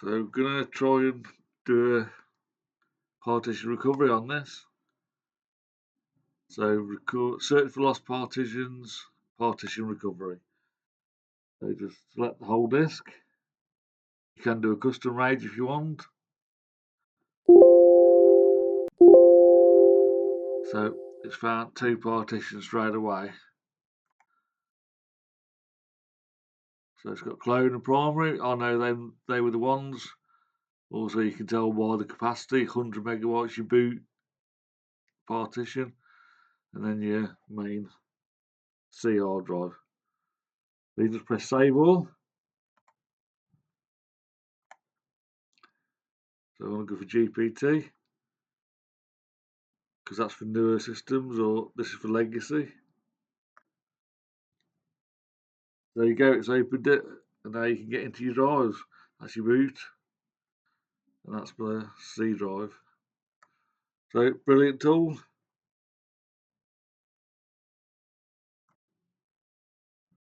So we're going to try and do a partition recovery on this. So search for lost partitions, partition recovery. So just select the whole disk. You can do a custom RAID if you want. So it's found 2 partitions straight away. So it's got clone and primary. I know they were the ones. Also, you can tell by the capacity, 100 megabytes your boot partition, and then your main C hard drive. So you just press save all. So I'm going to go for GPT, because that's for newer systems, or this is for legacy. There you go, it's opened it, and now you can get into your drives. That's your boot, and that's my C drive. So, brilliant tool.